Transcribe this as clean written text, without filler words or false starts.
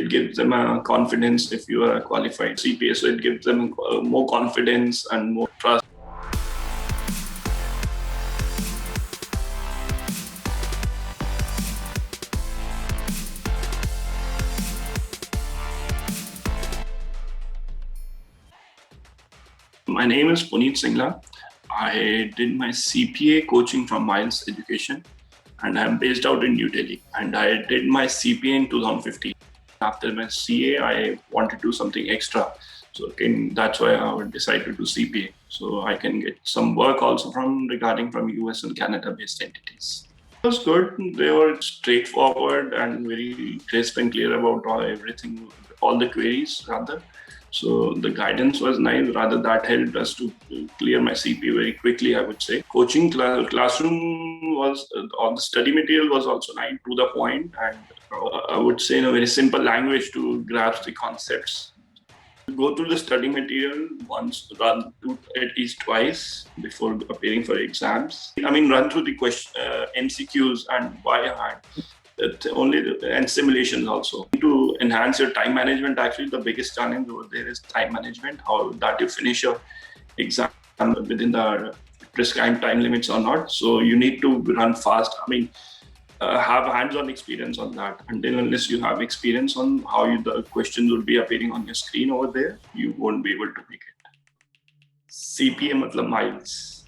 it gives them a confidence if you are a qualified CPA. So it gives them more confidence and more trust. My name is Puneet Singla. I did my CPA coaching from Miles Education, and I'm based out in New Delhi. And I did my CPA in 2015. After my CA, I wanted to do something extra. So that's why I would decide to do CPA. So I can get some work also from US and Canada based entities. It was good. They were straightforward and very crisp and clear about everything, all the queries rather. So the guidance was nice. Rather, that helped us to clear my CPA very quickly, I would say. Coaching classroom was, all the study material was also nice, to the point, and I would say in a very simple language to grasp the concepts. Go through the study material once, run through at least twice before appearing for exams. Run through the MCQs and by hand. And simulations also. To enhance your time management, actually the biggest challenge over there is time management, how that you finish your exam within the prescribed time limits or not. So you need to run fast. Have hands-on experience on that. Unless you have experience on how the questions will be appearing on your screen over there, you won't be able to make it. CPA matlab miles.